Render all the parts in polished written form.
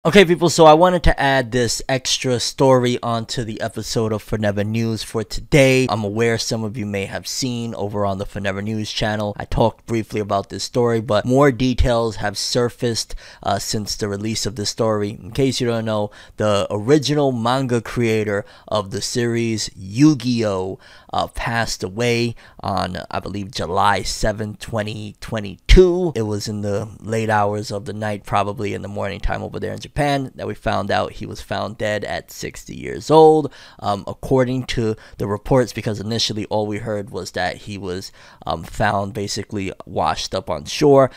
Okay, people, so I wanted to add this extra story onto the episode of Forever News for today. I'm aware some of you may have seen over on the Forever News channel. I talked briefly about this story, but more details have surfaced since the release of this story. In case you don't know, the original manga creator of the series, Yu-Gi-Oh! Passed away on, I believe, July 7, 2022. It was in the late hours of the night, probably in the morning time over there in Japan, that we found out he was found dead at 60 years old. According to the reports, because initially all we heard was that he was found basically washed up on shore.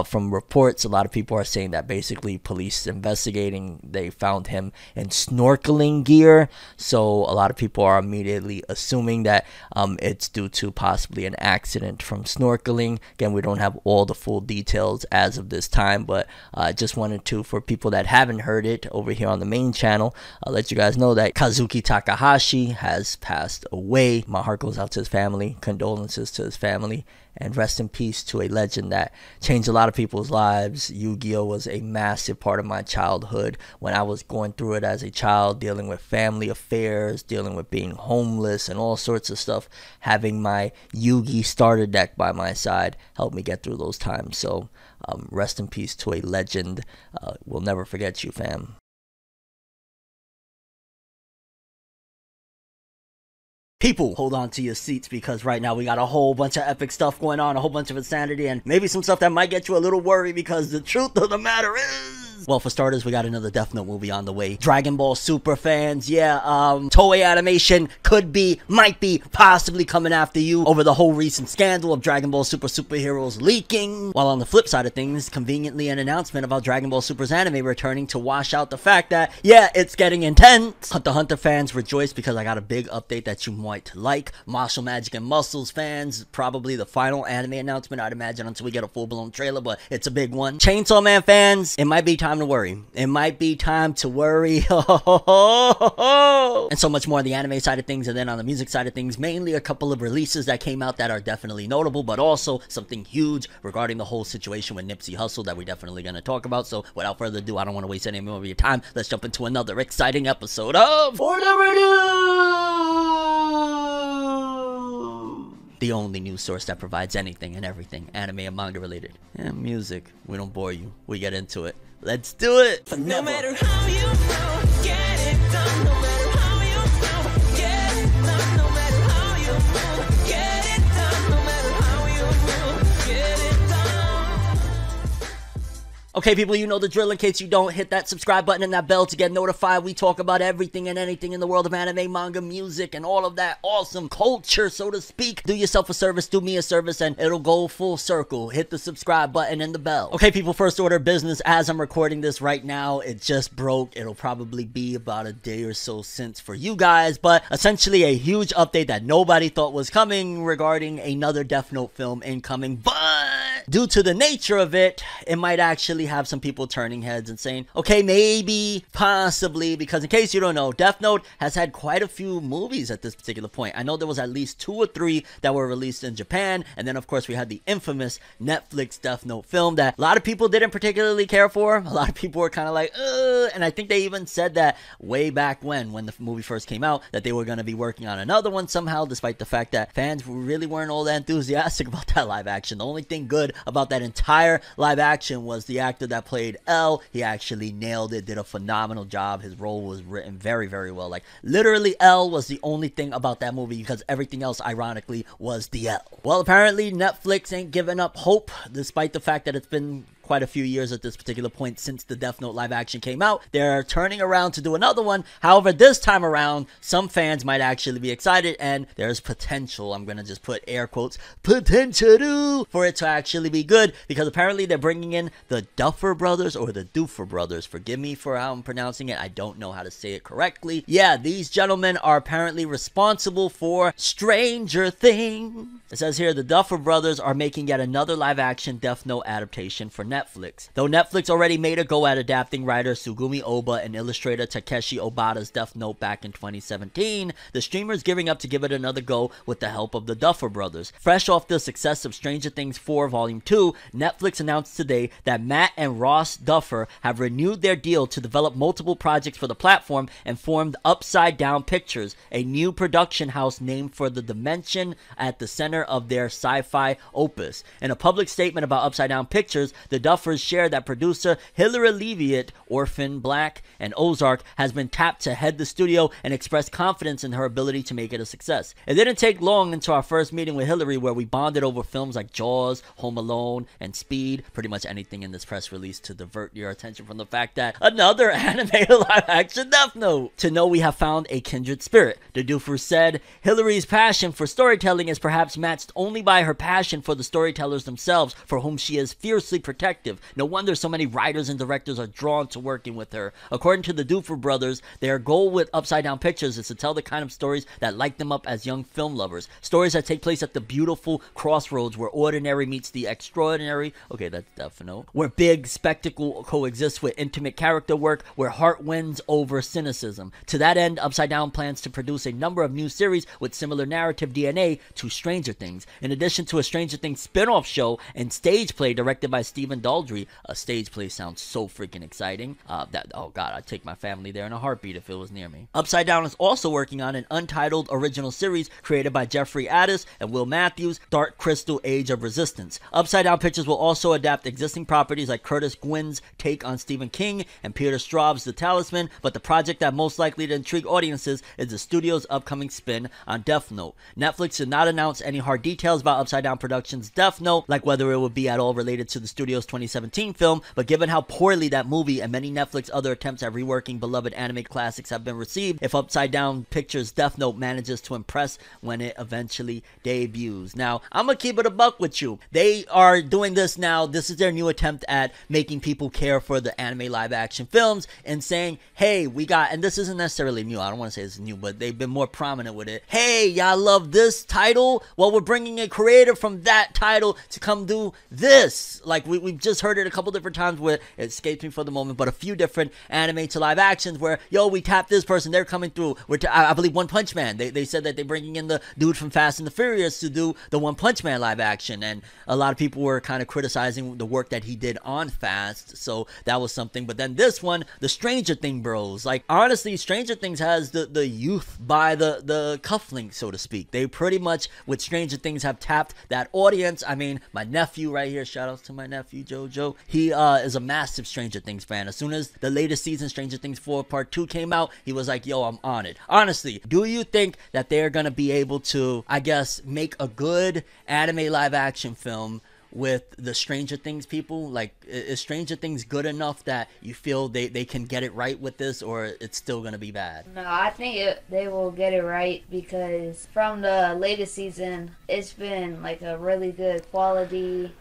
From reports, a lot of people are saying that basically police investigating, they found him in snorkeling gear. So a lot of people are immediately assuming that it's due to possibly an accident from snorkeling. Again, we don't have all the full details as of this time, but I just wanted to, for people that haven't heard it over here on the main channel, I'll let you guys know that Kazuki Takahashi has passed away. My heart goes out to his family, condolences to his family, and rest in peace to a legend that changed a lot of people's lives. Yu-Gi-Oh! Was a massive part of my childhood when I was going through it as a child, dealing with family affairs, dealing with being homeless and all sorts of stuff. Having my Yu-Gi starter deck by my side helped me get through those times. So rest in peace to a legend. We'll never forget you, fam. People, hold on to your seats, because right now we got a whole bunch of epic stuff going on, a whole bunch of insanity, and maybe some stuff that might get you a little worried, because the truth of the matter is, well, for starters, we got another Death Note movie on the way. Dragon Ball Super fans, yeah, Toei Animation could be, might be, possibly coming after you over the whole recent scandal of Dragon Ball Super superheroes leaking. While on the flip side of things, conveniently an announcement about Dragon Ball Super's anime returning to wash out the fact that, yeah, it's getting intense. Hunter x Hunter fans rejoice, because I got a big update that you might like. Mashle, Magic, and Muscles fans, probably the final anime announcement, I'd imagine, until we get a full-blown trailer, but it's a big one. Chainsaw Man fans, it might be time to worry. It might be time to worry. And so much more on the anime side of things, and then on the music side of things, mainly a couple of releases that came out that are definitely notable, but also something huge regarding the whole situation with Nipsey Hussle that we're definitely going to talk about. So without further ado, I don't want to waste any more of your time. Let's jump into another exciting episode of ForneverWorld, the only news source that provides anything and everything anime and manga related. And music. We don't bore you. We get into it. Let's do it! No matter how you feel, get it done. No matter how you feel, get it done. No matter how you feel, get it done. No matter how you feel, get it done. Okay, people, you know the drill. In case you don't, hit that subscribe button and that bell to get notified. We talk about everything and anything in the world of anime, manga, music, and all of that awesome culture, so to speak. Do yourself a service, do me a service, and it'll go full circle. Hit the subscribe button and the bell. Okay, people, first order of business. As I'm recording this right now, it just broke. It'll probably be about a day or so since for you guys, but essentially a huge update that nobody thought was coming regarding another Death Note film incoming, but due to the nature of it, it might actually have some people turning heads and saying, okay, maybe, possibly, because in case you don't know, Death Note has had quite a few movies at this particular point. I know there was at least 2 or 3 that were released in Japan, and then of course we had the infamous Netflix Death Note film that a lot of people didn't particularly care for. A lot of people were kind of like, and I think they even said that way back when the movie first came out, that they were going to be working on another one somehow, despite the fact that fans really weren't all that enthusiastic about that live action. The only thing good about that entire live action was the actor that played L. He actually nailed it, did a phenomenal job. His role was written very, very well. Like, literally, L was the only thing about that movie, because everything else, ironically, was the L. Well, apparently, Netflix ain't giving up hope, despite the fact that it's been quite a few years at this particular point since the Death Note live action came out. They're turning around to do another one. However, this time around, some fans might actually be excited, and there's potential, I'm gonna just put air quotes, potential for it to actually be good, because apparently they're bringing in the Duffer Brothers, or the Duffer Brothers. Forgive me for how I'm pronouncing it. I don't know how to say it correctly. Yeah, these gentlemen are apparently responsible for Stranger Things. It says here, the Duffer Brothers are making yet another live action Death Note adaptation for Netflix. Though Netflix already made a go at adapting writer Sugumi Oba and illustrator Takeshi Obata's Death Note back in 2017, the streamer is gearing up to give it another go with the help of the Duffer Brothers. Fresh off the success of Stranger Things 4 Volume 2, Netflix announced today that Matt and Ross Duffer have renewed their deal to develop multiple projects for the platform and formed Upside Down Pictures, a new production house named for the dimension at the center of their sci-fi opus. In a public statement about Upside Down Pictures, the Duffers shared that producer Hilary Leviat, Orphan Black, and Ozark has been tapped to head the studio and expressed confidence in her ability to make it a success. It didn't take long until our first meeting with Hilary where we bonded over films like Jaws, Home Alone, and Speed, pretty much anything in this press release to divert your attention from the fact that another animated live-action Death Note. To know we have found a kindred spirit, the Dufers said. Hilary's passion for storytelling is perhaps matched only by her passion for the storytellers themselves, for whom she is fiercely protective. No wonder so many writers and directors are drawn to working with her. According to the Duffer Brothers, their goal with Upside Down Pictures is to tell the kind of stories that light them up as young film lovers. Stories that take place at the beautiful crossroads where ordinary meets the extraordinary. Okay, that's definite. Where big spectacle coexists with intimate character work, where heart wins over cynicism. To that end, Upside Down plans to produce a number of new series with similar narrative DNA to Stranger Things. In addition to a Stranger Things spin-off show and stage play directed by Stephen Daldry. A stage play sounds so freaking exciting. Oh god, I'd take my family there in a heartbeat if it was near me. Upside Down is also working on an untitled original series created by Jeffrey Addis and Will Matthews, Dark Crystal Age of Resistance. Upside Down Pictures will also adapt existing properties like Curtis Gwynn's take on Stephen King and Peter Straub's The Talisman, but the project that most likely to intrigue audiences is the studio's upcoming spin on Death Note. Netflix did not announce any hard details about Upside Down Productions' Death Note, like whether it would be at all related to the studio's 2017 film, but given how poorly that movie and many Netflix other attempts at reworking beloved anime classics have been received, if Upside Down Pictures' Death Note manages to impress when it eventually debuts. Now, I'm gonna keep it a buck with you. They are doing this now. This is their new attempt at making people care for the anime live action films and saying, hey, we got, and this isn't necessarily new, I don't want to say this is new, but they've been more prominent with it. Hey, y'all love this title? Well, we're bringing a creator from that title to come do this. Like, we've just heard it a couple different times where it escapes me for the moment, but a few different anime to live actions where, yo, we tapped this person, they're coming through. I believe One Punch Man, they said that they're bringing in the dude from Fast and the Furious to do the One Punch Man live action, and a lot of people were kind of criticizing the work that he did on Fast, so that was something. But then this one, the Stranger Thing bros, like, honestly, Stranger Things has the youth by the cufflink, so to speak. They pretty much, with Stranger Things, have tapped that audience. I mean, my nephew right here, shout outs to my nephew Jojo, he is a massive Stranger Things fan. As soon as the latest season, Stranger Things 4 Part 2 came out, he was like, yo, I'm on it. Honestly, do you think that they're gonna be able to, I guess, make a good anime live action film with the Stranger Things people? Like, is Stranger Things good enough that you feel they can get it right with this, or it's still gonna be bad? No, I think they will get it right, because from the latest season, it's been like a really good quality,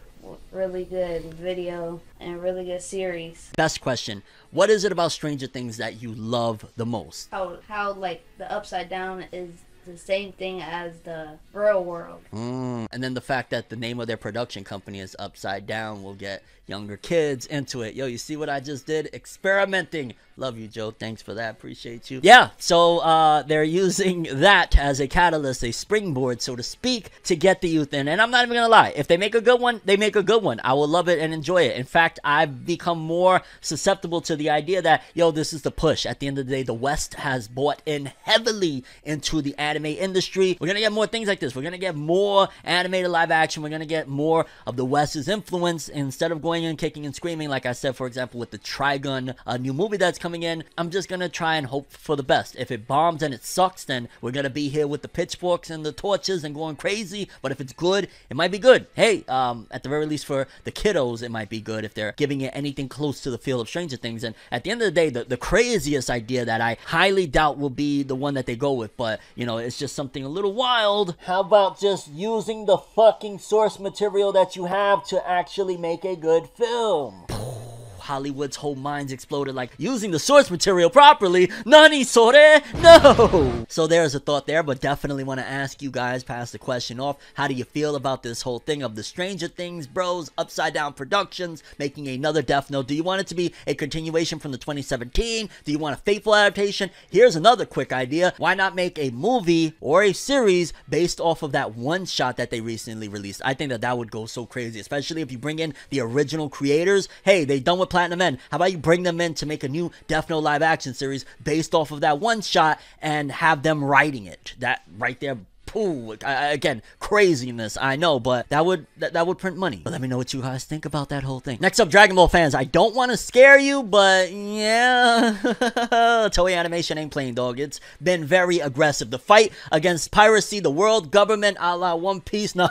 really good video, and really good series. Best question. What is it about Stranger Things that you love the most? How like the Upside Down is the same thing as the real world. And then the fact that the name of their production company is Upside Down will get younger kids into it. Yo, you see what I just did? Experimenting. Love you, Joe. Thanks for that. Appreciate you. Yeah, so they're using that as a catalyst, a springboard, so to speak, to get the youth in. And I'm not even gonna lie. If they make a good one, they make a good one. I will love it and enjoy it. In fact, I've become more susceptible to the idea that, yo, this is the push. At the end of the day, the West has bought in heavily into the anime industry. We're gonna get more things like this. We're gonna get more animated live action. We're gonna get more of the West's influence instead of going in kicking and screaming, like I said, for example, with the Trigun new movie that's coming in. I'm just gonna try and hope for the best. If it bombs and it sucks, then we're gonna be here with the pitchforks and the torches and going crazy. But if it's good, it might be good. Hey, at the very least for the kiddos, it might be good if they're giving it anything close to the feel of Stranger Things. And at the end of the day, the craziest idea that I highly doubt will be the one that they go with, but you know, it's just something a little wild. How about just using the fucking source material that you have to actually make a good film? Hollywood's whole minds exploded, like, using the source material properly, nani sore? No! So there's a thought there, but definitely want to ask you guys, pass the question off, how do you feel about this whole thing of the Stranger Things bros, Upside Down Productions, making another Death Note? Do you want it to be a continuation from the 2017? Do you want a faithful adaptation? Here's another quick idea. Why not make a movie or a series based off of that one shot that they recently released? I think that that would go so crazy, especially if you bring in the original creators. Hey, they done with Platinum End. How about you bring them in to make a new Death Note live action series based off of that one shot and have them writing it? That right there. Ooh, again, craziness, I know, but that would print money. But let me know what you guys think about that whole thing. Next up, Dragon Ball fans, I don't want to scare you, but yeah, Toei Animation ain't playing, dog. It's been very aggressive. The fight against piracy, the world government a la One Piece, no.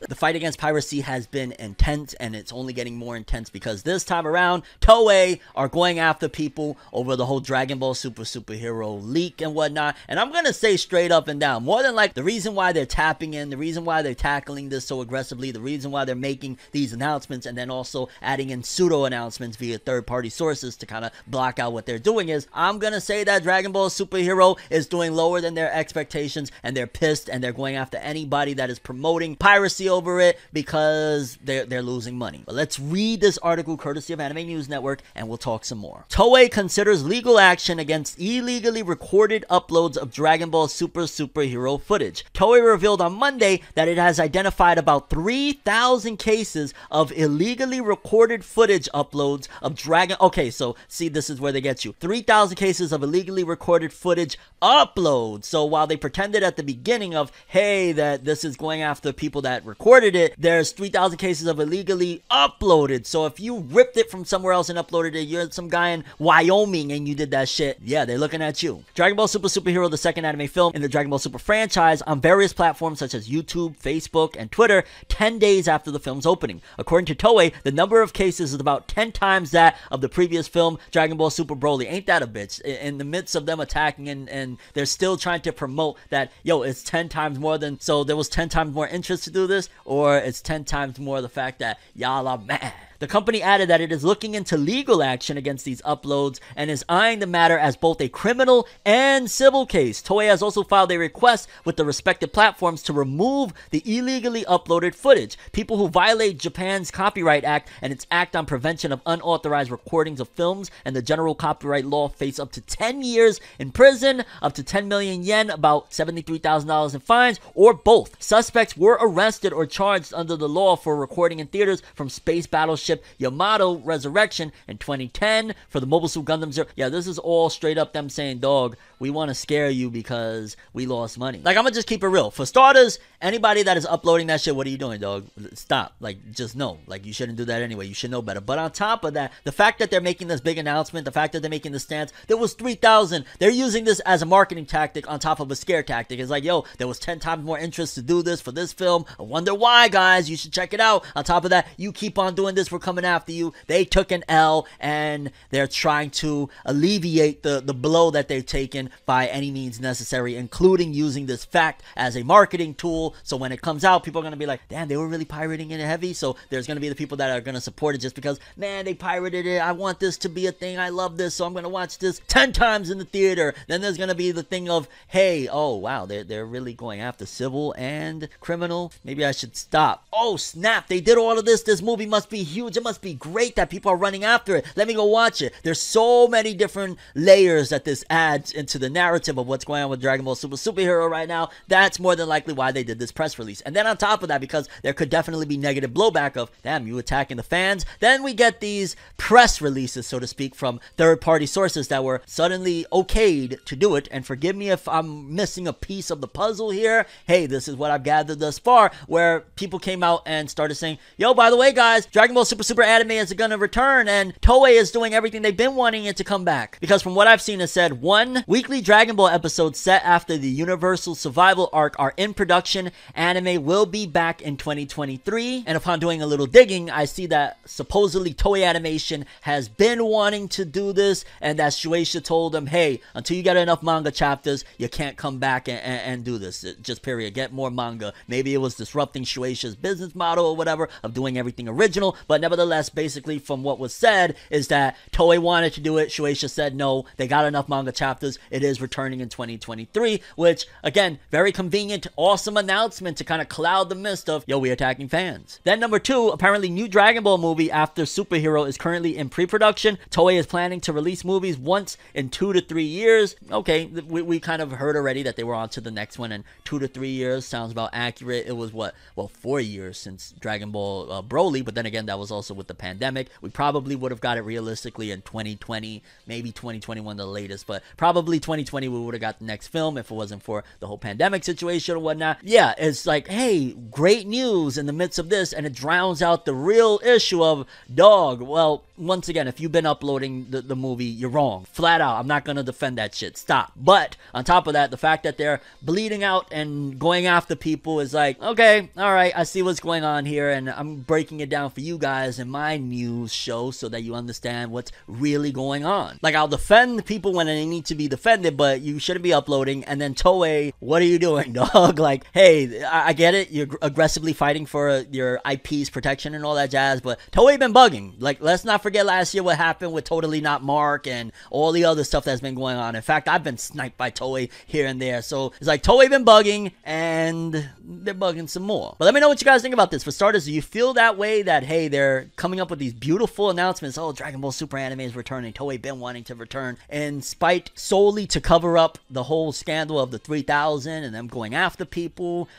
The fight against piracy has been intense, and it's only getting more intense because this time around, Toei are going after people over the whole Dragon Ball superhero leak and whatnot. And I'm gonna say straight up and down, more than like the reason why they're tapping in, the reason why they're tackling this so aggressively, the reason why they're making these announcements and then also adding in pseudo announcements via third-party sources to kind of block out what they're doing is, I'm gonna say that Dragon Ball Superhero is doing lower than their expectations, and they're pissed, and they're going after anybody that is promoting piracy over it because they're losing money. But let's read this article courtesy of Anime News Network, and we'll talk some more. Toei considers legal action against illegally recorded uploads of Dragon Ball superhero footage. Toei revealed on Monday that it has identified about 3,000 cases of illegally recorded footage uploads of Dragon... Okay, so see, this is where they get you. 3,000 cases of illegally recorded footage uploads. So while they pretended at the beginning of, hey, that this is going after people that recorded it, there's 3,000 cases of illegally uploaded. So if you ripped it from somewhere else and uploaded it, you're some guy in Wyoming and you did that shit, yeah, they're looking at you. Dragon Ball Superhero, the second anime film in the Dragon Ball Super franchise, on various platforms such as YouTube, Facebook, and Twitter 10 days after the film's opening. According to Toei, the number of cases is about 10 times that of the previous film, Dragon Ball Super Broly. Ain't that a bitch? In the midst of them attacking and they're still trying to promote that, yo, it's 10 times more than, so there was 10 times more interest to do this, or it's 10 times more the fact that y'all are mad. The company added that it is looking into legal action against these uploads and is eyeing the matter as both a criminal and civil case. Toei has also filed a request with the respective platforms to remove the illegally uploaded footage. People who violate Japan's Copyright Act and its Act on Prevention of Unauthorized Recordings of Films and the General Copyright Law face up to 10 years in prison, up to 10 million yen, about $73,000 in fines, or both. Suspects were arrested or charged under the law for recording in theaters from Space Battleship Yamato Resurrection in 2010 for the Mobile Suit Gundam Zero. Yeah, this is all straight up them saying, dog, we want to scare you because we lost money. Like, I'm gonna just keep it real. For starters, anybody that is uploading that shit, what are you doing, dog? Stop. Like, just know. Like, you shouldn't do that anyway. You should know better. But on top of that, the fact that they're making this big announcement, the fact that they're making this stance, there was 3,000. They're using this as a marketing tactic on top of a scare tactic. It's like, yo, there was 10 times more interest to do this for this film. I wonder why, guys. You should check it out. On top of that, you keep on doing this. We're coming after you. They took an L, and they're trying to alleviate the blow that they've taken by any means necessary, including using this fact as a marketing tool. So when it comes out, people are going to be like, damn, they were really pirating it heavy. So there's going to be the people that are going to support it just because, man, they pirated it. I want this to be a thing. I love this. So I'm going to watch this 10 times in the theater. Then there's going to be the thing of, hey, oh, wow, they're really going after civil and criminal. Maybe I should stop. Oh, snap. They did all of this. This movie must be huge. It must be great that people are running after it. Let me go watch it. There's so many different layers that this adds into the narrative of what's going on with Dragon Ball Superhero right now. That's more than likely why they did this press release. And then on top of that, because there could definitely be negative blowback of, damn, you attacking the fans, then we get these press releases, so to speak, from third-party sources that were suddenly okayed to do it. And forgive me if I'm missing a piece of the puzzle here. Hey, this is what I've gathered thus far, where people came out and started saying, yo, by the way, guys, Dragon Ball Super anime is gonna return, and Toei is doing everything they've been wanting it to come back. Because from what I've seen, it said, one weekly Dragon Ball episode set after the Universal Survival arc are in production. Anime will be back in 2023. And upon doing a little digging, I see that supposedly Toei Animation has been wanting to do this, and that Shueisha told them, hey, until you get enough manga chapters, you can't come back and do this. Just period. Get more manga. Maybe it was disrupting Shueisha's business model or whatever of doing everything original, but nevertheless, basically from what was said is that Toei wanted to do it. Shueisha said no, they got enough manga chapters. It is returning in 2023, which, again, very convenient, awesome announcement to kind of cloud the mist of, yo, we attacking fans. Then number 2, apparently new Dragon Ball movie after Superhero is currently in pre-production. Toei is planning to release movies once in 2 to 3 years. Okay, we kind of heard already that they were on to the next one, and 2 to 3 years sounds about accurate. It was what, well, 4 years since Dragon Ball Broly, but then again, that was also with the pandemic. We probably would have got it realistically in 2020, maybe 2021 the latest, but probably 2020 we would have got the next film if it wasn't for the whole pandemic situation or whatnot. Yeah, it's like, hey, great news in the midst of this, and it drowns out the real issue of, dog, well, once again, if you've been uploading the movie, you're wrong. Flat out, I'm not gonna defend that shit. Stop. But on top of that, the fact that they're bleeding out and going after people is like, okay, alright, I see what's going on here, and I'm breaking it down for you guys in my news show so that you understand what's really going on. Like, I'll defend people when they need to be defended, but you shouldn't be uploading. And then Toei, what are you doing, dog? Like, hey, I get it, you're aggressively fighting for your IP's protection and all that jazz, but Toei been bugging. Like, let's not forget last year what happened with Totally Not Mark and all the other stuff that's been going on. In fact, I've been sniped by Toei here and there. So it's like Toei been bugging, and they're bugging some more. But let me know what you guys think about this. For starters, do you feel that way, that hey, they're coming up with these beautiful announcements? Oh, Dragon Ball Super anime is returning. Toei been wanting to return, in spite solely to cover up the whole scandal of the 3000 and them going after people.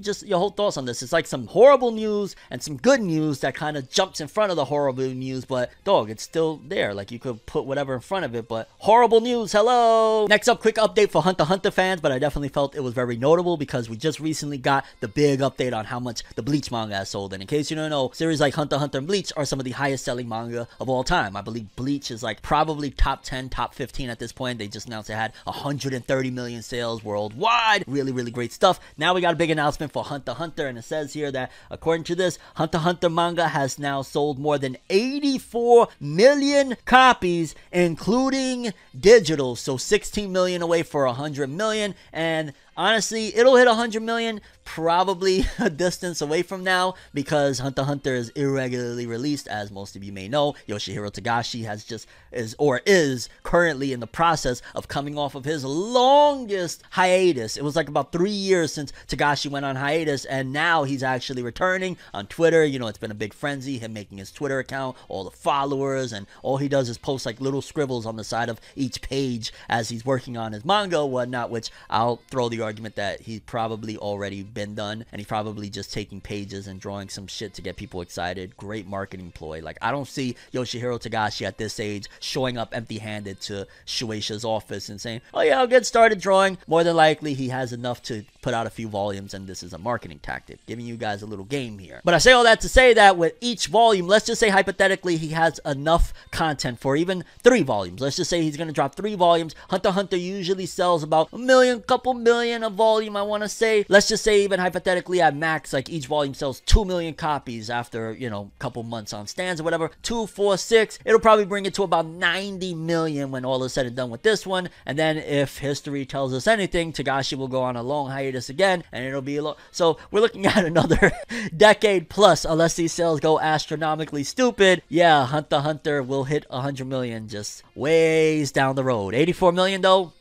Just your whole thoughts on this. It's like some horrible news and some good news that kind of jumps in front of the horrible news, but dog, it's still there. Like, you could put whatever in front of it, but horrible news, hello. Next up, quick update for Hunter x Hunter fans, but I definitely felt it was very notable because we just recently got the big update on how much the Bleach manga has sold. And in case you don't know, series like Hunter x Hunter and Bleach are some of the highest selling manga of all time. I believe Bleach is like probably top 10, top 15 at this point. They just announced it had 130 million sales worldwide. Really, really great stuff. Now we got a big announcement for Hunter x Hunter, and it says here that according to this, Hunter x Hunter manga has now sold more than 84 million copies, including digital. So 16 million away for 100 million, and honestly, it'll hit 100 million probably a distance away from now, because Hunter x Hunter is irregularly released, as most of you may know. Yoshihiro Togashi is currently in the process of coming off of his longest hiatus. It was like about 3 years since Togashi went on hiatus, and now he's actually returning on Twitter. You know, it's been a big frenzy, him making his Twitter account, all the followers, and all he does is post like little scribbles on the side of each page as he's working on his manga or whatnot, which I'll throw the argument that he's probably already been done, and he's probably just taking pages and drawing some shit to get people excited. Great marketing ploy. Like, I don't see Yoshihiro Togashi at this age showing up empty-handed to Shueisha's office and saying, oh yeah, I'll get started drawing. More than likely, he has enough to put out a few volumes, and this is a marketing tactic, giving you guys a little game here. But I say all that to say that with each volume, let's just say hypothetically he has enough content for even 3 volumes. Let's just say he's going to drop 3 volumes. Hunter x Hunter usually sells about a million, couple million a volume, I want to say. Let's just say even hypothetically at max, like each volume sells 2 million copies after, you know, a couple months on stands or whatever. 2, 4, 6. It'll probably bring it to about 90 million when all is said and done with this one. And then if history tells us anything, Togashi will go on a long hiatus again, and it'll be a lot. So we're looking at another decade plus, unless these sales go astronomically stupid. Yeah, Hunter x Hunter will hit 100 million just ways down the road. 84 million though,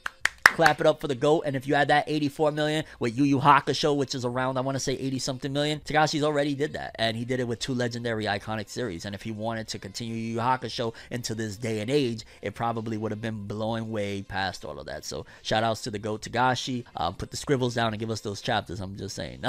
clap it up for the GOAT. And if you add that 84 million with Yu Yu Hakusho, which is around, I want to say 80 something million, Togashi's already did that, and he did it with 2 legendary iconic series. And if he wanted to continue Yu Yu Hakusho into this day and age, it probably would have been blowing way past all of that. So shout outs to the GOAT Togashi. Put the scribbles down and give us those chapters, I'm just saying.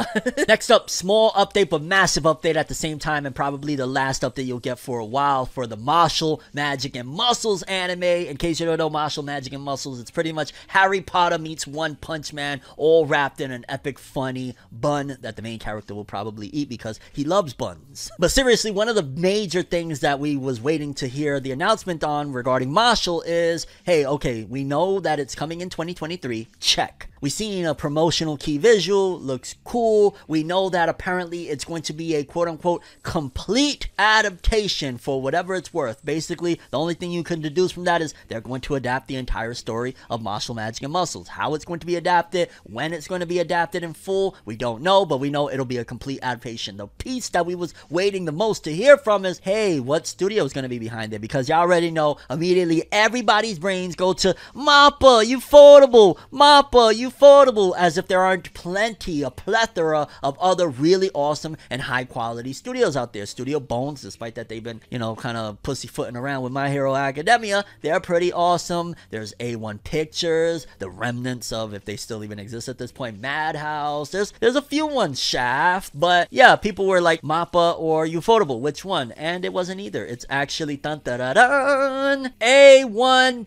Next up, small update but massive update at the same time, and probably the last update you'll get for a while, for the Mashle, Magic and Muscles anime. In case you don't know, Mashle, Magic and Muscles, it's pretty much Harry Potter meets One Punch Man, all wrapped in an epic funny bun that the main character will probably eat because he loves buns. But seriously, one of the major things that we was waiting to hear the announcement on regarding Mashle is, hey, okay, we know that it's coming in 2023, check. We've seen a promotional key visual, looks cool. We know that apparently it's going to be a quote-unquote complete adaptation for whatever it's worth. Basically, the only thing you can deduce from that is they're going to adapt the entire story of Mashle, Magic Magic and Muscles. How it's going to be adapted, when it's going to be adapted in full, we don't know, but we know it'll be a complete adaptation. The piece that we was waiting the most to hear from is, hey, what studio is going to be behind it? Because you already know, immediately everybody's brains go to MAPPA, Ufotable, MAPPA, Ufotable, as if there aren't a plethora of other really awesome and high quality studios out there. Studio Bones, despite that they've been, you know, kind of pussyfooting around with My Hero Academia, they're pretty awesome. There's A1 Pictures, the remnants of, if they still even exist at this point, Madhouse. There's a few ones, Shaft, but yeah, people were like MAPPA or Ufotable, which one? And it wasn't either. It's actually A1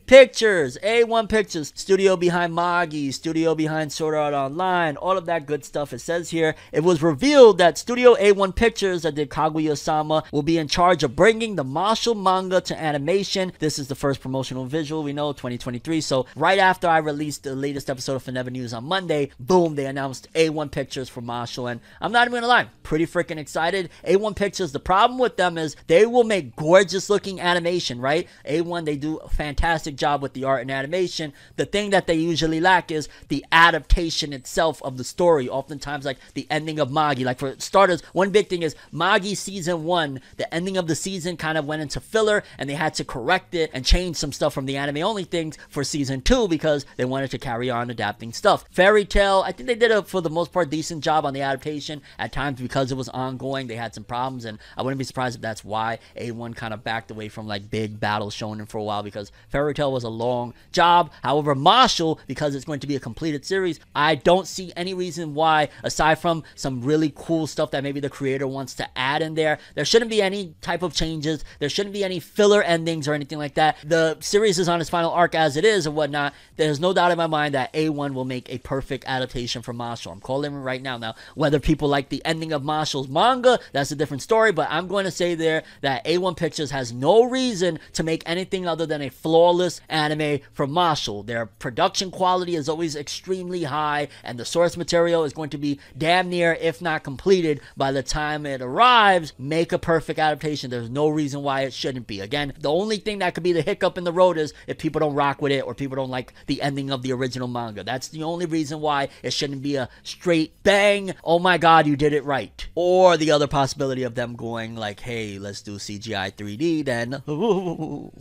Pictures. A1 Pictures, studio behind Magi, studio behind Sword Art Online, all of that good stuff. It says here, it was revealed that Studio A1 Pictures that did Kaguya-sama will be in charge of bringing the Mashle manga to animation. This is the first promotional visual, we know, 2023. So right after I released the latest episode of Forever News on Monday, boom, they announced A1 Pictures for Mashle, and I'm not even gonna lie, pretty freaking excited. A1 Pictures, the problem with them is they will make gorgeous looking animation, right? A1, they do a fantastic job with the art and animation. The thing that they usually lack is the adaptation itself of the story. Oftentimes, like the ending of Magi, like for starters, one big thing is Magi season 1, the ending of the season kind of went into filler, and they had to correct it and change some stuff from the anime only things for season 2 because they wanted to carry on adapting stuff. Fairy Tail, I think they did a, for the most part, decent job on the adaptation. At times, because it was ongoing, they had some problems, and I wouldn't be surprised if that's why A1 kind of backed away from like big battle shonen for a while, because Fairy Tail was a long job. However, Mashle, because it's going to be a completed series, I don't see any reason why, aside from some really cool stuff that maybe the creator wants to add in there, there shouldn't be any type of changes. There shouldn't be any filler endings or anything like that. The series is on its final arc as it is and whatnot. There's no doubt in my mind that A1 will make a perfect adaptation for Mashle. I'm calling it right now. Now, whether people like the ending of Mashle's manga, that's a different story, but I'm going to say there that A1 Pictures has no reason to make anything other than a flawless anime for Mashle. Their production quality is always extremely high, and the source material is going to be damn near, if not completed, by the time it arrives. Make a perfect adaptation. There's no reason why it shouldn't be. Again, the only thing that could be the hiccup in the road is if people don't rock with it or people don't like the ending of the original manga. That's the only reason why it shouldn't be a straight bang, oh my god, you did it right. Or the other possibility of them going like, hey, let's do CGI 3D, then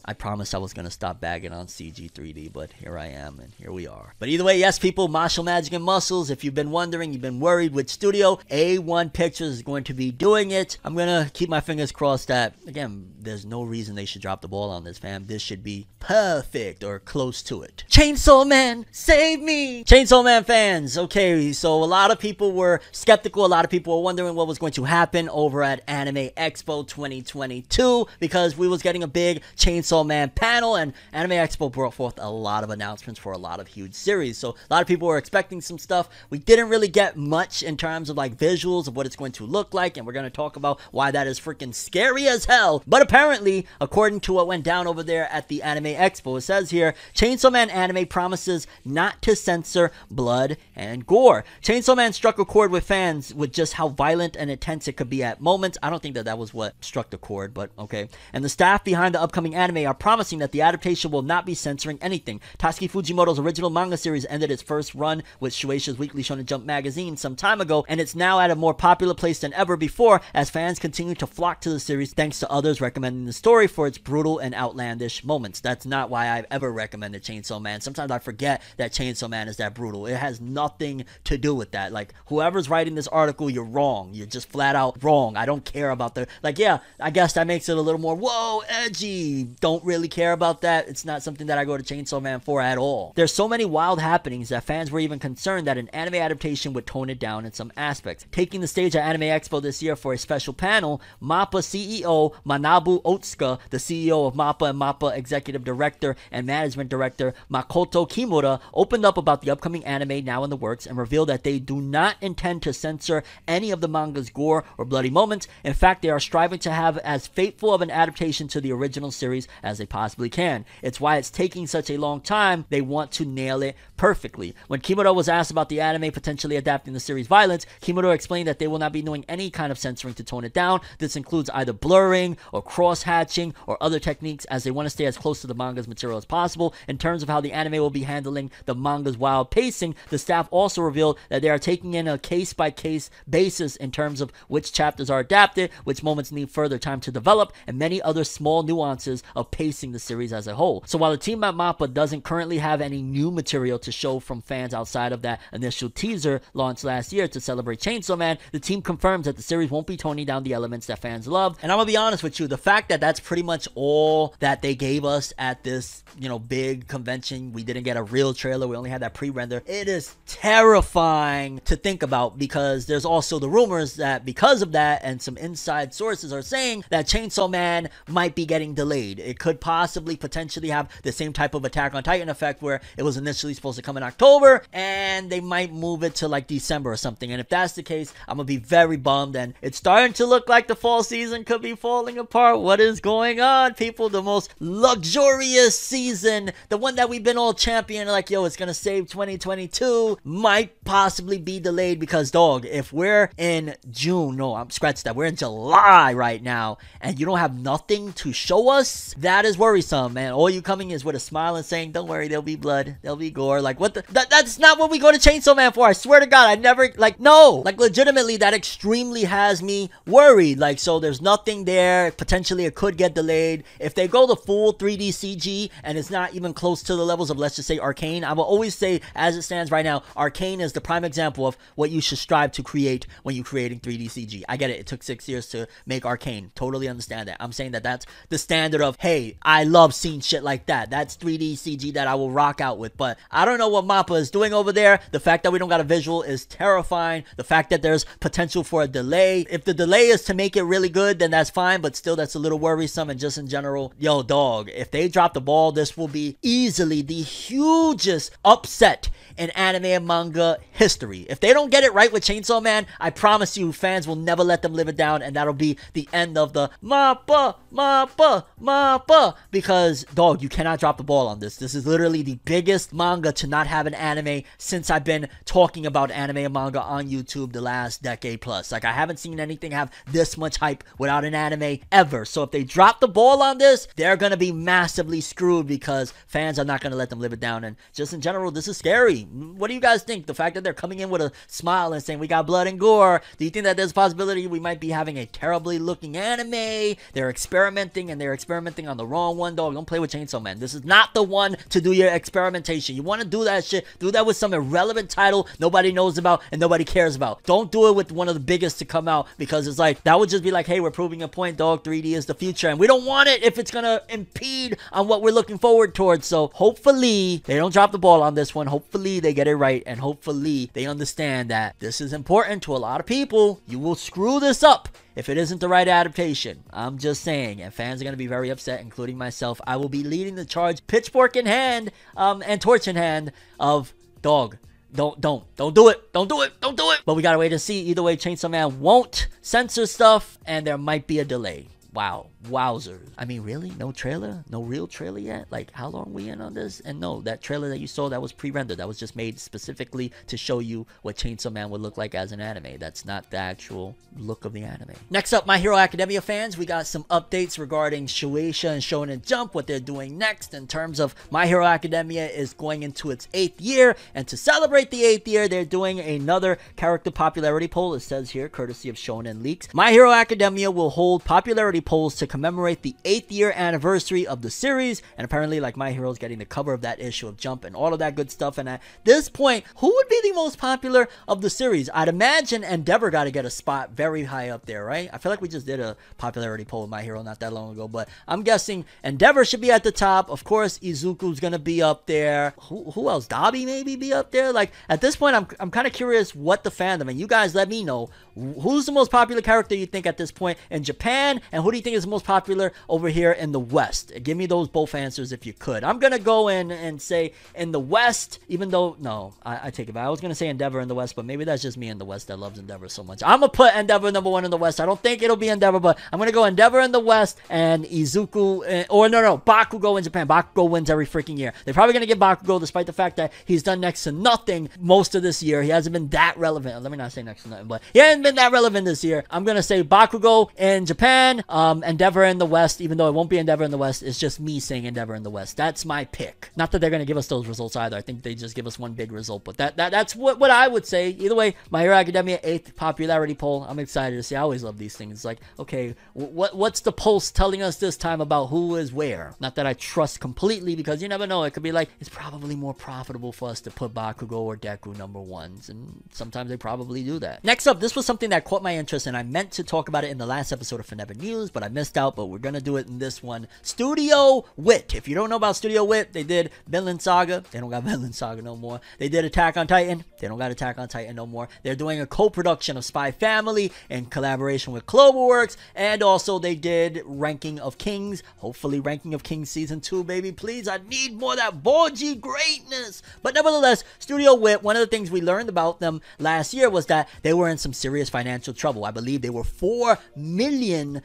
I promised I was going to stop bagging on CG 3D, but here I am, and here we are. But either way, yes, people, Mashle Magic and Muscles, if you've been wondering, you've been worried which studio, A1 Pictures is going to be doing it. I'm going to keep my fingers crossed that, again, there's no reason they should drop the ball on this, fam. This should be perfect or close to it. Chainsaw Man, save me! Chainsaw Man fans, okay, so a lot of people were skeptical. A lot of people were wondering what was going to happen over at Anime Expo 2022 because we was getting a big Chainsaw Man panel, and Anime Expo brought forth a lot of announcements for a lot of huge series. So a lot of people were expecting some stuff. We didn't really get much in terms of like visuals of what it's going to look like, and we're going to talk about why that is freaking scary as hell. But apparently, according to what went down over there at the Anime Expo, it says here, Chainsaw Man anime promises not to censor blood and gore. Chainsaw Man struck a chord with fans with just how violent and intense it could be at moments. I don't think that was what struck the chord, but okay. And the staff behind the upcoming anime are promising that the adaptation will not be censoring anything. Tatsuki Fujimoto's original manga series ended its first run with Shueisha's Weekly Shonen Jump magazine some time ago, and it's now at a more popular place than ever before as fans continue to flock to the series thanks to others recommending the story for its brutal and outlandish moments. That's not why I've ever recommended Chainsaw Man. Sometimes I forget that Chainsaw Man is that brutal. It has nothing to do with that. Like, whoever's writing this article, you're wrong. You're just flat out wrong. I don't care about the, like, yeah, I guess that makes it a little more, whoa, edgy. Don't really care about that. It's not something that I go to Chainsaw Man for at all. There's so many wild happenings that fans were even concerned that an anime adaptation would tone it down in some aspects. Taking the stage at Anime Expo this year for a special panel, MAPPA CEO Manabu Otsuka, the CEO of MAPPA and MAPPA Executive Director and Management Director Makoto Kimura, opened up about the upcoming anime now in the works and revealed that they do not intend to censor any of the manga's gore or bloody moments. In fact, they are striving to have as faithful of an adaptation to the original series as they possibly can. It's why it's taking such a long time. They want to nail it perfectly. When Kimura was asked about the anime potentially adapting the series' violence, Kimura explained that they will not be doing any kind of censoring to tone it down. This includes either blurring or cross-hatching or other techniques, as they want to stay as close to the manga's material as possible. In terms of how the anime will be handling the manga's wild pacing, the staff also revealed that they are taking in a case-by-case basis in terms of which chapters are adapted, which moments need further time to develop, and many other small nuances of pacing the series as a whole. So while the team at MAPPA doesn't currently have any new material to show from fans outside of that initial teaser launched last year to celebrate Chainsaw Man, the team confirms that the series won't be toning down the elements that fans love. And I'm gonna be honest with you, the fact that that's pretty much all that they gave us at this, you know, big convention, we didn't get a real trailer, we only had that pre-render, it is terrifying to think about, because there's also the rumors that because of that, and some inside sources are saying that Chainsaw Man might be getting delayed. It could possibly potentially have the same type of Attack on Titan effect where it was initially supposed to come in October and they might move it to like December or something. And if that's the case, I'm gonna be very bummed, and it's starting to look like the fall season could be falling apart. What is going on, people? The most luxurious season, the one that we've been all championing like, yo, it's gonna save 2022, might possibly be delayed because, dog, if we're in June, no, I'm scratch that, we're in July right now, and you don't have nothing to show us, that is worrisome, man. All you coming is with a smile and saying, don't worry, there'll be blood, there'll be gore. Like, what the, that's not what we go to Chainsaw Man for. I swear to God, I never, like, no, like, legitimately, that extremely has me worried. Like, so there's nothing there. Potentially it could get delayed. If they go the full 3D CG and it's not even close to the levels of, let's just say, Arcane, I will always say, as it stands right now, Arcane is the prime example of what you should strive to create when you're creating 3D CG. I get it, it took 6 years to make Arcane, totally understand that. I'm saying that that's the standard of, hey, I love seeing shit like that. That's 3D CG that I will rock out with. But I don't know what MAPPA is doing over there. The fact that we don't got a visual is terrifying. The fact that there's potential for a delay, if the delay is to make it really good, then that's fine, but still that's a little worrisome. And just in general, yo, dog, if they drop the ball, this will be easily the hugest upset in anime and manga history. If they don't get it right with Chainsaw Man, I promise you, fans will never let them live it down, and that'll be the end of the MAPPA, MAPPA, MAPPA. Because, dog, you cannot drop the ball on this. This is literally the biggest manga to not have an anime since I've been talking about anime and manga on YouTube the last decade plus. Like, I haven't seen anything have this much hype without an anime ever. So if they drop the ball on this, they're gonna be massively screwed, because fans are not gonna let them live it down. And just in general, this is scary. What do you guys think? The fact that they're coming in with a smile and saying we got blood and gore, do you think that there's a possibility we might be having a terribly looking anime? They're experimenting, and they're experimenting on the wrong one, dog. Don't play with Chainsaw Man. This is not the one to do your experimentation. You want to do that shit, do that with some irrelevant title nobody knows about and nobody cares about. Don't do it with one of the biggest to come out, because it's like, that would just be like, hey, we're proving a point, dog. 3D is the future, and we don't want it if it's gonna impede on what we're looking forward towards. So hopefully they don't drop the ball on this one. Hopefully they get it right, and hopefully they understand that this is important to a lot of people. You will screw this up if it isn't the right adaptation. I'm just saying, and fans are going to be very upset, including myself. I will be leading the charge, pitchfork in hand, and torch in hand, of, dog, don't do it. Don't do it. Don't do it. But we got to wait and see. Either way, Chainsaw Man won't censor stuff, and there might be a delay. Wow. Wowzers. I mean, really? No trailer? No real trailer yet? Like, how long we in on this? And no, that trailer that you saw, that was pre-rendered. That was just made specifically to show you what Chainsaw Man would look like as an anime. That's not the actual look of the anime. Next up, My Hero Academia fans, we got some updates regarding Shueisha and Shonen Jump, what they're doing next in terms of My Hero Academia is going into its 8th year, and to celebrate the 8th year, they're doing another character popularity poll. It says here, courtesy of Shonen Leaks. My Hero Academia will hold popularity polls to commemorate the 8th year anniversary of the series, and apparently, like, My Hero's getting the cover of that issue of Jump and all of that good stuff. And at this point, who would be the most popular of the series? I'd imagine Endeavor got to get a spot very high up there, right? I feel like we just did a popularity poll with My Hero not that long ago, but I'm guessing Endeavor should be at the top. Of course, Izuku's gonna be up there. Who else? Dabi maybe be up there. Like, at this point, I'm kind of curious what the fandom, and you guys let me know, who's the most popular character you think at this point in Japan, and who do you think is the most popular over here in the West? Give me those both answers if you could. I'm gonna go in and say in the West, even though, no, I take it back. I was gonna say Endeavor in the West, but maybe that's just me in the West that loves Endeavor so much. I'm gonna put Endeavor number 1 in the West. I don't think it'll be Endeavor, but I'm gonna go Endeavor in the West, and Izuku, or no, Bakugo in Japan. Bakugo wins every freaking year. They're probably gonna get Bakugo, despite the fact that he's done next to nothing most of this year. He hasn't been that relevant. Let me not say next to nothing, but he hasn't been that relevant this year. I'm gonna say Bakugo in Japan, Endeavor in the West, even though it won't be Endeavor in the West, it's just me saying Endeavor in the West. That's my pick. Not that they're going to give us those results either. I think they just give us one big result, but that's what I would say. Either way, My Hero Academia 8th popularity poll. I'm excited to see. I always love these things. It's like, okay, what's the pulse telling us this time about who is where? Not that I trust completely, because you never know. It could be like, it's probably more profitable for us to put Bakugo or Deku number ones, and sometimes they probably do that. Next up, this was something that caught my interest, and I meant to talk about it in the last episode of Forever News, but I missed out, but we're gonna do it in this one. Studio Wit. If you don't know about Studio Wit, they did Vinland Saga. They don't got Vinland Saga no more. They did Attack on Titan. They don't got Attack on Titan no more. They're doing a co-production of Spy Family in collaboration with Cloverworks, and also they did Ranking of Kings. Hopefully Ranking of Kings Season 2, baby. Please, I need more of that Borgie greatness. But nevertheless, Studio Wit, one of the things we learned about them last year was that they were in some serious financial trouble. I believe they were $4 million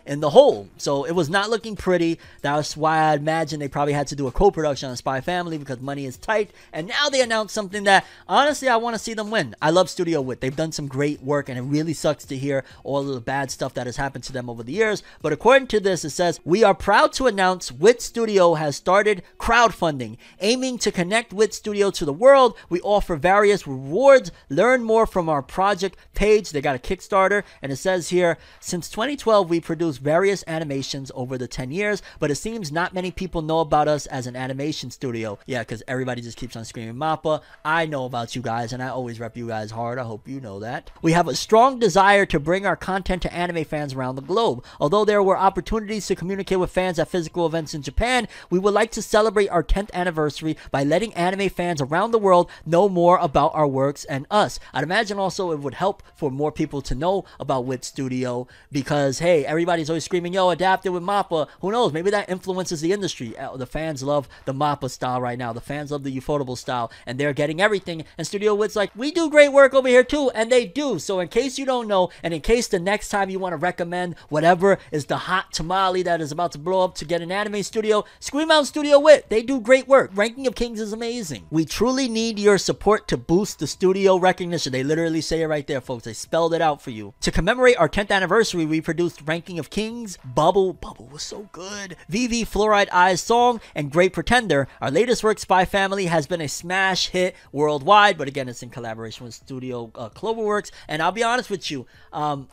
in the hole. So it was not looking pretty. That's why I imagine they probably had to do a co-production on Spy Family, because money is tight. And now they announced something that, honestly, I want to see them win. I love Studio Wit. They've done some great work, and it really sucks to hear all of the bad stuff that has happened to them over the years. But according to this, it says, we are proud to announce Wit Studio has started crowdfunding, aiming to connect Wit Studio to the world. We offer various rewards. Learn more from our project page. They got a Kickstarter, and it says here, since 2012, we produced various animations over the 10 years, but it seems not many people know about us as an animation studio. Yeah, because everybody just keeps on screaming MAPPA. I know about you guys, and I always rep you guys hard. I hope you know that. We have a strong desire to bring our content to anime fans around the globe. Although there were opportunities to communicate with fans at physical events in Japan, we would like to celebrate our 10th anniversary by letting anime fans around the world know more about our works and us. I'd imagine also it would help for more people to know about Wit Studio, because hey, everybody's always screaming, yo, adapt it with MAPPA. Who knows, maybe that influences the industry. The fans love the MAPPA style right now. The fans love the Ufotable style, and they're getting everything. And Studio Wit's like, we do great work over here too, and they do. So in case you don't know, and in case the next time you want to recommend whatever is the hot tamale that is about to blow up to get an anime studio, scream out Studio Wit. They do great work. Ranking of Kings is amazing. We truly need your support to boost the studio recognition. They literally say it right there, folks. They spelled it out for you. To commemorate our 10th anniversary, we produced Ranking of Kings, Bubble was so good, VV Fluoride Eyes Song, and Great Pretender. Our latest work, Spy Family, has been a smash hit worldwide, but again, it's in collaboration with Studio Cloverworks. And I'll be honest with you,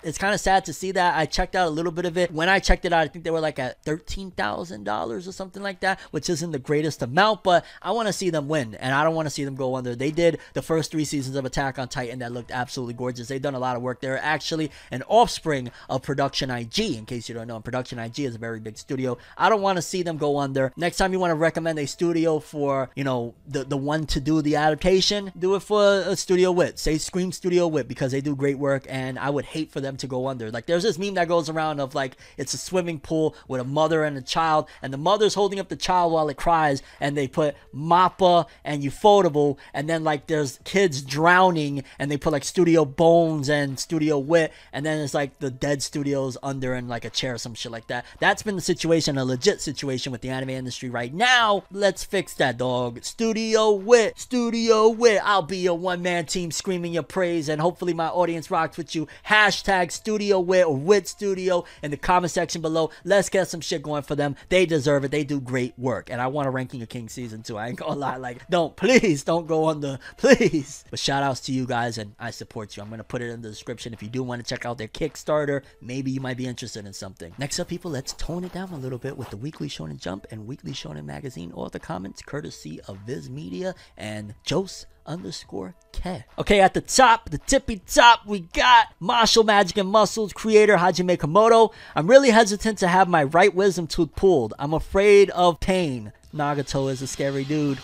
it's kind of sad to see that. I checked out a little bit of it. When I checked it out, I think they were like at $13,000 or something like that, which isn't the greatest amount, but I want to see them win, and I don't want to see them go under. They did the first 3 seasons of Attack on Titan that looked absolutely gorgeous. They've done a lot of work. They're actually an offspring of Production IG, in case you don't know. And Production IG is a very big studio. I don't want to see them go under. Next time you want to recommend a studio for, you know, the one to do the adaptation, do it for a Studio Wit. Say Scream Studio Wit, because they do great work, and I would hate for them to go under. Like, there's this meme that goes around of like, it's a swimming pool with a mother and a child, and the mother's holding up the child while it cries, and they put MAPPA and Ufotable, and then like there's kids drowning, and they put like Studio Bones and Studio Wit, and then it's like the dead studios under in like a chair or some shit like that. That's been the situation, a legit situation with the anime industry right now. Let's fix that, dog. Studio Wit, Studio Wit. I'll be your one-man team screaming your praise, and hopefully my audience rocks with you. Hashtag Studio Wit or Wit Studio in the comment section below. Let's get some shit going for them. They deserve it. They do great work, and I want a Ranking of Kings Season 2. I ain't gonna lie. Like, please don't go under, please. But shout outs to you guys, and I support you. I'm gonna put it in the description if you do want to check out their Kickstarter. Maybe you might be interested in something. Next up, people, let's tone it down a little bit with the Weekly Shonen Jump and Weekly Shonen Magazine author comments, courtesy of Viz Media and Jose_K. Okay, at the top, the tippy top, we got Mashle Magic and Muscles creator Hajime Komodo. I'm really hesitant to have my right wisdom tooth pulled. I'm afraid of pain. Nagato is a scary dude.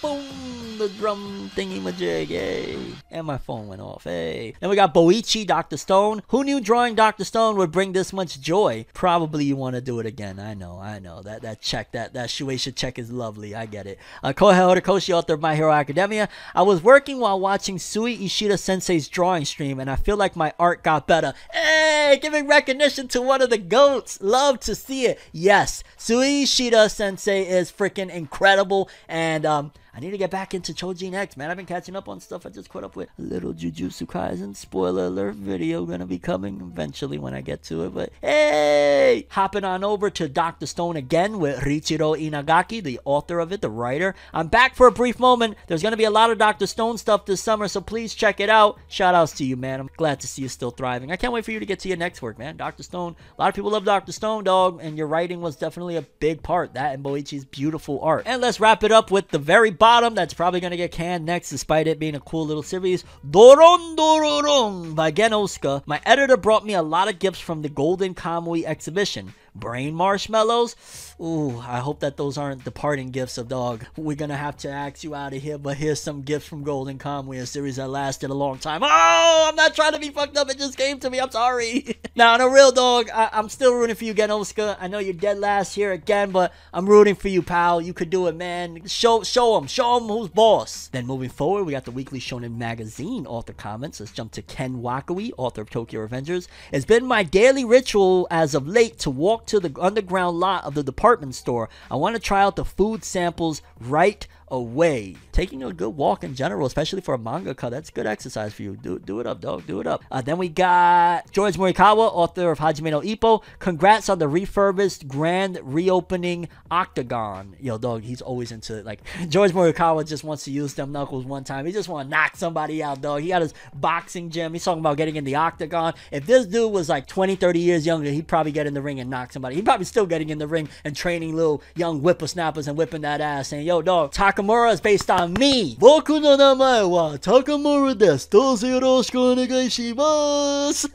Boom, the drum thingy majig, yay. And my phone went off, hey. Then we got Boichi, Dr. Stone. Who knew drawing Dr. Stone would bring this much joy? Probably you want to do it again. I know. That check, that Shueisha check is lovely. I get it. Kohei Horikoshi, author of My Hero Academia. I was working while watching Sui Ishida Sensei's drawing stream, and I feel like my art got better. Hey, giving recognition to one of the GOATs. Love to see it. Yes, Sui Ishida Sensei is freaking incredible, and I need to get back into Chojin X, man. I've been catching up on stuff. I just caught up with a little Jujutsu Kaisen spoiler alert video gonna be coming eventually when I get to it. But hey, hopping on over to Dr. Stone again with Richiro Inagaki, the author of it, the writer. I'm back for a brief moment. There's gonna be a lot of Dr. Stone stuff this summer, so please check it out. Shout outs to you, man. I'm glad to see you still thriving. I can't wait for you to get to your next work, man. Dr. Stone. A lot of people love Dr. Stone, dog, and your writing was definitely a big part. That and Boichi's beautiful art. And let's wrap it up with the very bottom that's probably gonna get canned next, despite it being a cool little series. Doron Dororon by Gen Osuka. My editor brought me a lot of gifts from the Golden Kamui exhibition. Brain marshmallows. Ooh, I hope that those aren't departing gifts of dog. We're gonna have to ask you out of here, but here's some gifts from Golden Kamui, a series that lasted a long time. Oh, I'm not trying to be fucked up. It just came to me. I'm sorry. Now, on a real dog, I'm still rooting for you, Gen Osuka. I know you're dead last here again, but I'm rooting for you, pal. You could do it, man. Show him who's boss. Then moving forward, we got the Weekly Shonen Magazine author comments. Let's jump to Ken Wakui, author of Tokyo Revengers. It's been my daily ritual as of late to walk to the underground lot of the department store. I want to try out the food samples right away. Taking a good walk in general, especially for a mangaka, that's good exercise for you. Do it up, dog. Do it up. Then we got George Morikawa, author of Hajime no Ippo. Congrats on the refurbished grand reopening Octagon. Yo, dog, he's always into it. Like, George Morikawa just wants to use them knuckles one time. He just want to knock somebody out, dog. He got his boxing gym. He's talking about getting in the Octagon. If this dude was like 20, 30 years younger, he'd probably get in the ring and knock somebody. He'd probably still getting in the ring and training little young whippersnappers and whipping that ass, saying, yo, dog, Takamura is based on me. Boku no namae wa Takamura desu. Dozo yoroshiku onegai shimasu.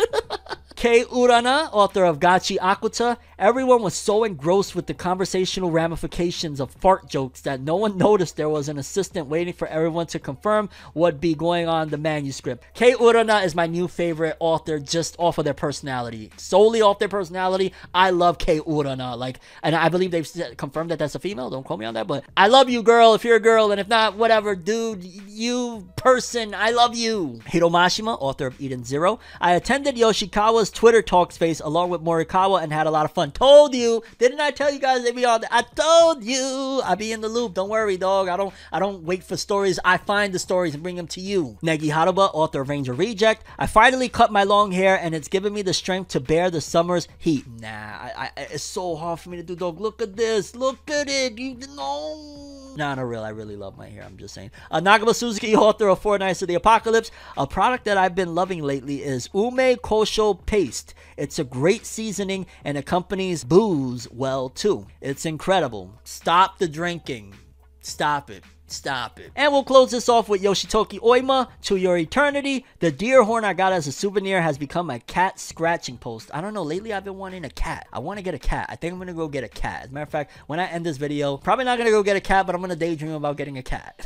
Kei Urana, author of Gachi Akuta. Everyone was so engrossed with the conversational ramifications of fart jokes that no one noticed there was an assistant waiting for everyone to confirm what'd be going on in the manuscript. Kei Urana is my new favorite author just off of their personality. Solely off their personality, I love Kei Urana. Like, and I believe they've confirmed that that's a female. Don't quote me on that, but I love you, girl, if you're a girl, and if not, whatever, dude, you person, I love you. Hiromashima, author of Eden Zero. I attended Yoshikawa's Twitter talk space along with Morikawa and had a lot of fun. Told you, didn't I tell you guys they be on? I told you, I be in the loop. Don't worry, dog. I don't wait for stories. I find the stories and bring them to you. Negi Haruba, author of Ranger Reject. I finally cut my long hair and it's given me the strength to bear the summer's heat. Nah, it's so hard for me to do, dog. Look at this. Look at it. You know. Nah, not real. I really love my hair. I'm just saying. Nagama Suzuki, author of Four Nights of the Apocalypse. A product that I've been loving lately is Ume Kosho Paste. It's a great seasoning and accompanies booze well too. It's incredible. Stop the drinking. Stop it. Stop it. And we'll close this off with Yoshitoki Oima, To Your Eternity. The deer horn I got as a souvenir has become a cat scratching post. I don't know, lately I've been wanting a cat. I want to get a cat. I think I'm going to go get a cat. As a matter of fact, when I end this video, probably not going to go get a cat, but I'm going to daydream about getting a cat.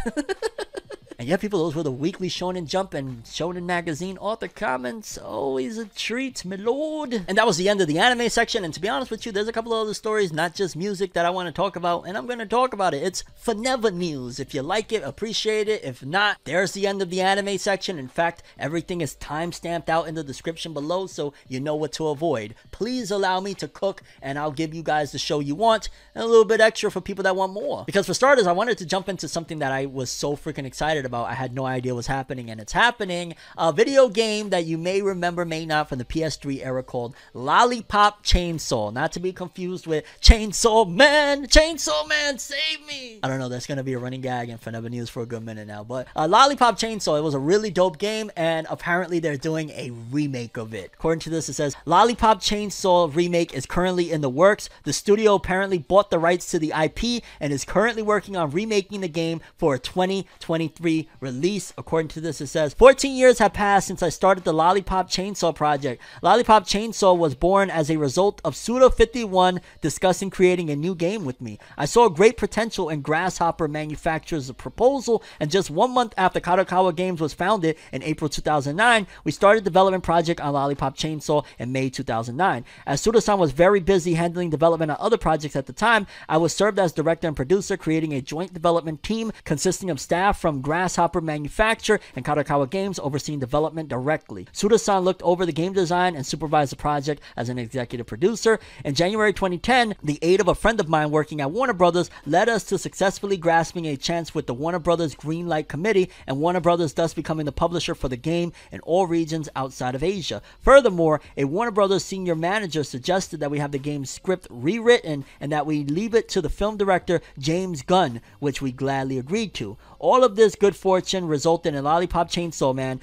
And yeah, people, those were the Weekly Shonen Jump and Shonen Magazine author comments. Always a treat, my lord. And that was the end of the anime section. And to be honest with you, there's a couple of other stories, not just music, that I want to talk about. And I'm going to talk about it. It's FORNEVERNEWS. If you like it, appreciate it. If not, there's the end of the anime section. In fact, everything is time-stamped out in the description below, so you know what to avoid. Please allow me to cook, and I'll give you guys the show you want, and a little bit extra for people that want more. Because for starters, I wanted to jump into something that I was so freaking excited about. I had no idea was happening, and it's happening. A video game that you may remember, may not, from the PS3 era called Lollipop Chainsaw. Not to be confused with Chainsaw Man. Chainsaw Man, save me. I don't know, that's going to be a running gag in FORNEVERNEWS for a good minute now. But Lollipop Chainsaw, it was a really dope game, and apparently they're doing a remake of it. According to this, it says, Lollipop Chainsaw remake is currently in the works. The studio apparently bought the rights to the IP and is currently working on remaking the game for a 2023 release. According to this, it says, 14 years have passed since I started the Lollipop Chainsaw project. Lollipop Chainsaw was born as a result of Suda51 discussing creating a new game with me. I saw great potential in Grasshopper Manufacturers' proposal, and just 1 month after Kadokawa Games was founded in April 2009, we started development project on Lollipop Chainsaw in May 2009. As Suda-san was very busy handling development on other projects at the time, I was served as director and producer, creating a joint development team consisting of staff from Grasshopper Grasshopper manufacturer, and Kadokawa Games overseeing development directly. Suda-san looked over the game design and supervised the project as an executive producer. In January 2010, the aid of a friend of mine working at Warner Brothers led us to successfully grasping a chance with the Warner Brothers Greenlight Committee, and Warner Brothers thus becoming the publisher for the game in all regions outside of Asia. Furthermore, a Warner Brothers senior manager suggested that we have the game's script rewritten and that we leave it to the film director James Gunn, which we gladly agreed to. All of this good fortune resulted in Lollipop Chainsaw Man,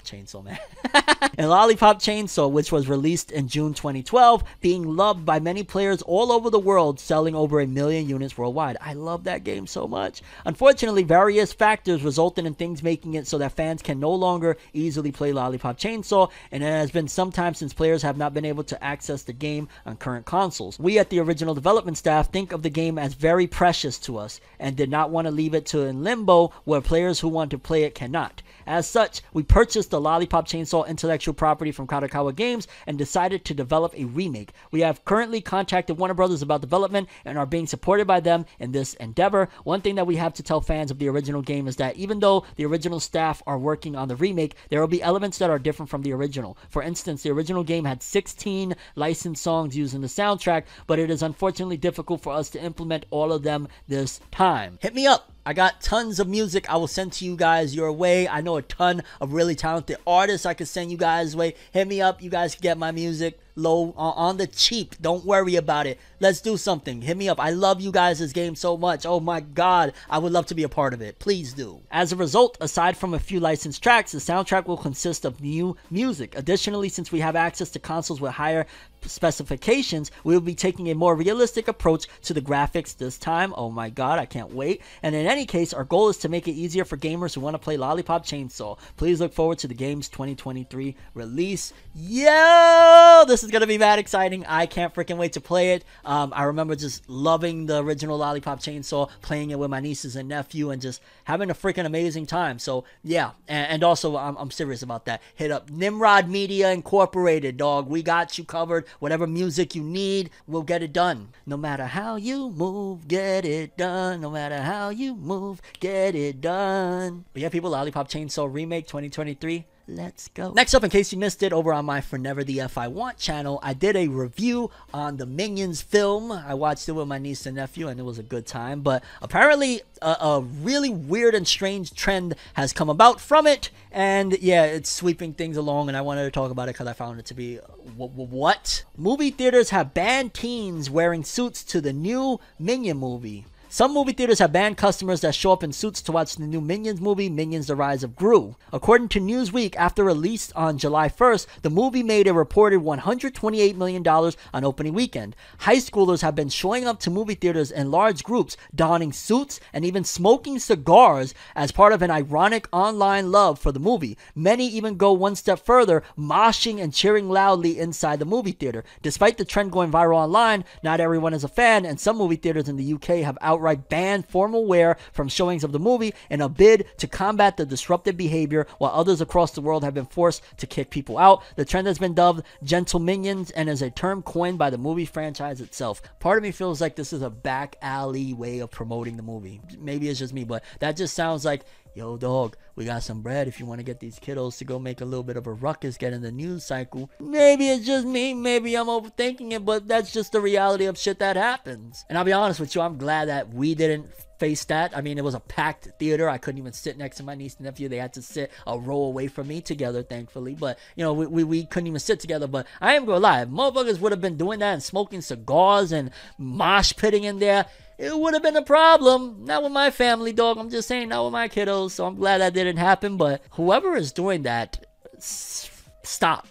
and Lollipop Chainsaw, which was released in June 2012, being loved by many players all over the world, selling over 1 million units worldwide. I love that game so much. Unfortunately, various factors resulted in things making it so that fans can no longer easily play Lollipop Chainsaw, and it has been some time since players have not been able to access the game on current consoles. We at the original development staff think of the game as very precious to us and did not want to leave it to in limbo where players who want to play it cannot. As such, we purchased the Lollipop Chainsaw intellectual property from Kadokawa Games and decided to develop a remake. We have currently contacted Warner Brothers about development and are being supported by them in this endeavor. One thing that we have to tell fans of the original game is that even though the original staff are working on the remake, there will be elements that are different from the original. For instance, the original game had 16 licensed songs used in the soundtrack, but it is unfortunately difficult for us to implement all of them this time. Hit me up. I got tons of music I will send to you guys your way. I know a ton of really talented artists I could send you guys way. Hit me up. You guys can get my music low on the cheap. Don't worry about it. Let's do something. Hit me up. I love you guys' this game so much. Oh my god, I would love to be a part of it. Please do. As a result, aside from a few licensed tracks, the soundtrack will consist of new music. Additionally, since we have access to consoles with higher specifications, we will be taking a more realistic approach to the graphics this time. Oh my god, I can't wait. And in any case, our goal is to make it easier for gamers who want to play Lollipop Chainsaw. Please look forward to the game's 2023 release. Yo, this is gonna be mad exciting. I can't freaking wait to play it. I remember just loving the original Lollipop Chainsaw, playing it with my nieces and nephew, and just having a freaking amazing time. So yeah, and also I'm serious about that. Hit up Nimrod Media Incorporated, dog. We got you covered. Whatever music you need, we'll get it done. No matter how you move, get it done. No matter how you move, get it done. But yeah, people, Lollipop Chainsaw Remake 2023. Let's go. Next up, in case you missed it, over on my Forever the F I Want channel, I did a review on the Minions film. I watched it with my niece and nephew, and it was a good time. But apparently, a really weird and strange trend has come about from it. And yeah, it's sweeping things along, and I wanted to talk about it because I found it to be what? Movie theaters have banned teens wearing suits to the new Minion movie. Some movie theaters have banned customers that show up in suits to watch the new Minions movie, Minions: The Rise of Gru. According to Newsweek, after release on July 1st, the movie made a reported $128 million on opening weekend. High schoolers have been showing up to movie theaters in large groups, donning suits and even smoking cigars as part of an ironic online love for the movie. Many even go one step further, moshing and cheering loudly inside the movie theater. Despite the trend going viral online, not everyone is a fan, and some movie theaters in the UK have outright banned formal wear from showings of the movie in a bid to combat the disruptive behavior, while others across the world have been forced to kick people out. The trend has been dubbed Gentle Minions and is a term coined by the movie franchise itself. Part of me feels like this is a back alley way of promoting the movie. Maybe it's just me, but that just sounds like, yo dog, we got some bread if you want to get these kiddos to go make a little bit of a ruckus, get in the news cycle. Maybe it's just me, maybe I'm overthinking it, but that's just the reality of shit that happens. And I'll be honest with you, I'm glad that we didn't face that. I mean, it was a packed theater. I couldn't even sit next to my niece and nephew. They had to sit a row away from me together, thankfully. But, you know, we couldn't even sit together. But I am gonna lie, if motherfuckers would have been doing that and smoking cigars and mosh pitting in there, it would have been a problem. Not with my family, dog. I'm just saying, not with my kiddos. So I'm glad that didn't happen. But whoever is doing that, stop.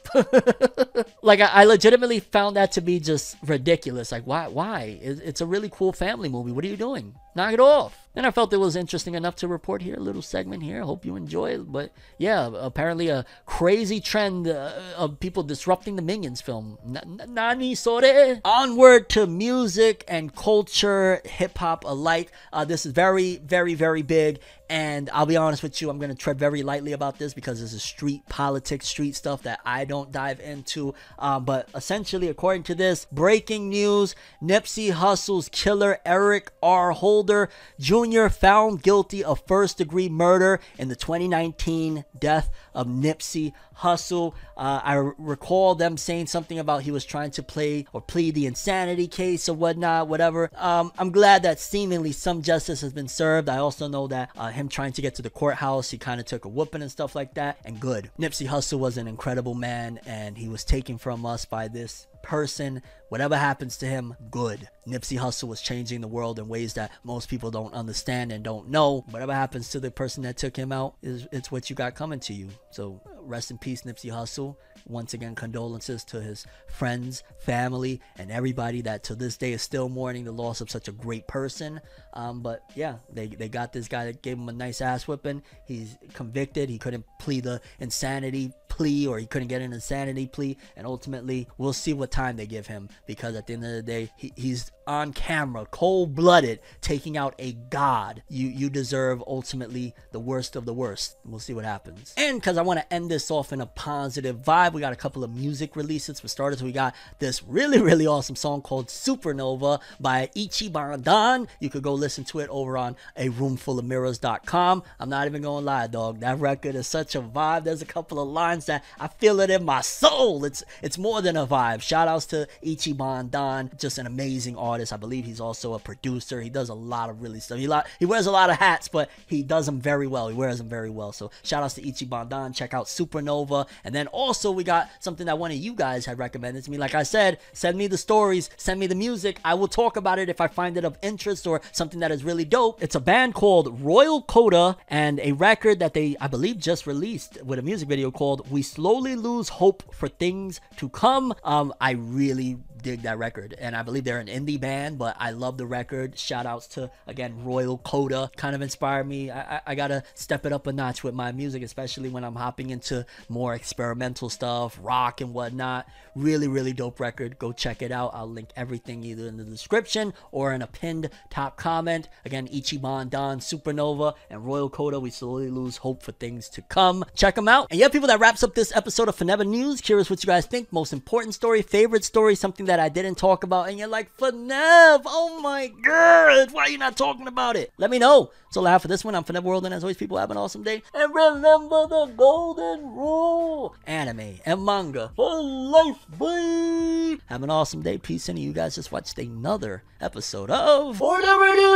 Like, I legitimately found that to be just ridiculous. Like, why? It's a really cool family movie. What are you doing? Knock it off. And I felt it was interesting enough to report here, a little segment here. Hope you enjoy it. But yeah, apparently a crazy trend of people disrupting the Minions film. Nani sore? Onward to music and culture, hip-hop alike. This is very, very, very big. And I'll be honest with you, I'm going to tread very lightly about this because this is street politics, street stuff that I don't dive into. But essentially, according to this, breaking news, Nipsey Hussle's killer Eric R. Holder Jr. Jr. found guilty of first-degree murder in the 2019 death of Nipsey Hussle. I recall them saying something about he was trying to play or plead the insanity case or whatnot, whatever. I'm glad that seemingly some justice has been served. I also know that him trying to get to the courthouse, he kind of took a whooping and stuff like that, and good. Nipsey Hussle was an incredible man, and he was taken from us by this person. Whatever happens to him, good. Nipsey Hussle was changing the world in ways that most people don't understand and don't know. Whatever happens to the person that took him out, it's what you got coming to you. So rest in peace, Nipsey Hussle. Once again, condolences to his friends, family, and everybody that to this day is still mourning the loss of such a great person. But yeah, they got this guy that gave him a nice ass whipping. He's convicted. He couldn't plead the insanity plea, or he couldn't get an insanity plea, and ultimately we'll see what time they give him, because at the end of the day, he's on camera, cold-blooded, taking out a god. You deserve ultimately the worst of the worst. We'll see what happens. And because I want to end this off in a positive vibe, we got a couple of music releases. For starters, we got this really awesome song called Supernova by Ichibandon. You could go listen to it over on aroomfulofmirrors.com. I'm not even gonna lie, dog, that record is such a vibe. There's a couple of lines that I feel it in my soul. It's more than a vibe. Shout outs to Ichibandon, just an amazing artist. I believe he's also a producer. He does a lot of really stuff. He wears a lot of hats, but he does them very well. He wears them very well. So shout outs to Ichibandon. Check out Supernova. And then also we got something that one of you guys had recommended to me. Like I said, send me the stories, send me the music. I will talk about it if I find it of interest or something that is really dope. It's a band called Royal Coda and a record that they, I believe, just released with a music video called We Slowly Lose Hope for Things to Come. I really dig that record, and I believe they're an indie band, but I love the record. Shout outs to, again, Royal Coda. Kind of inspired me. I gotta step it up a notch with my music, especially when I'm hopping into more experimental stuff, rock and whatnot. Really dope record. Go check it out. I'll link everything either in the description or in a pinned top comment. Again, Ichibandon, Supernova, and Royal Coda, We Slowly Lose Hope for Things to Come. Check them out. And yeah, people, that wraps up this episode of Forever News. Curious what you guys think. Most important story, favorite story, something that I didn't talk about, and you're like, Fornev, oh my god, why are you not talking about it? Let me know. That's all I have for this one. I'm ForneverWorld, and as always, people, have an awesome day. And remember the golden rule: anime and manga for life, boy. Have an awesome day. Peace, and you guys just watched another episode of Forever News.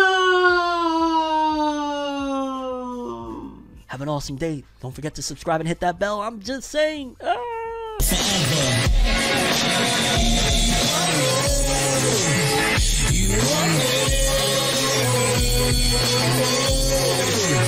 Have an awesome day. Don't forget to subscribe and hit that bell. I'm just saying. You are